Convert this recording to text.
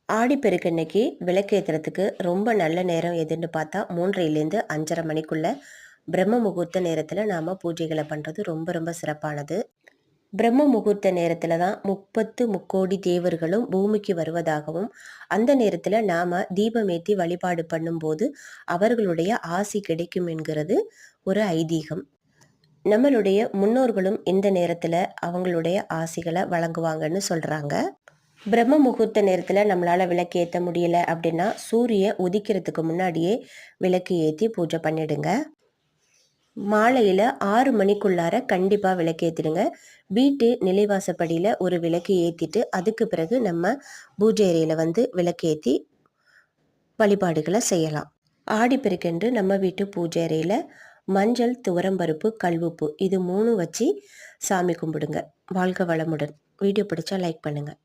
ஆடிப்பெருக்கு அன்னைக்கு விளக்கேத்துறதுக்கு ரொம்ப நல்ல நேரம் எதுன்னு பார்த்தா 3:30லேருந்து 5:30 மணிக்குள்ள பிரம்ம முகூர்த்த நேரத்தில் நாம் பூஜைகளை பண்ணுறது ரொம்ப ரொம்ப சிறப்பானது. பிரம்ம முகூர்த்த நேரத்தில் தான் 30 முக்கோடி தேவர்களும் பூமிக்கு வருவதாகவும், அந்த நேரத்தில் நாம் தீபமேத்தி வழிபாடு பண்ணும்போது அவர்களுடைய ஆசி கிடைக்கும் என்கிறது ஒரு ஐதீகம். நம்மளுடைய முன்னோர்களும் இந்த நேரத்தில் அவங்களுடைய ஆசிகளை வழங்குவாங்கன்னு சொல்கிறாங்க. பிரம்ம முகூர்த்த நேரத்தில் நம்மளால் விளக்கு ஏற்ற முடியல அப்படின்னா சூரிய உதிக்கிறதுக்கு முன்னாடியே விளக்கு ஏற்றி பூஜை பண்ணிடுங்க. மாலையில் 6 மணிக்குள்ளார கண்டிப்பாக விளக்கு ஏற்றிடுங்க. வீட்டு நிலைவாசப்படியில் ஒரு விளக்கு ஏற்றிட்டு அதுக்கு பிறகு நம்ம பூஜை அறையில் வந்து விளக்கு ஏற்றி வழிபாடுகளை செய்யலாம். ஆடிப்பெருக்கென்று நம்ம வீட்டு பூஜை அறையில் மஞ்சள், துவரம்பருப்பு, கல்வுப்பு இது 3 வச்சு சாமி கும்பிடுங்க. வாழ்க வளமுடன். வீடியோ பிடிச்சா லைக் பண்ணுங்கள்.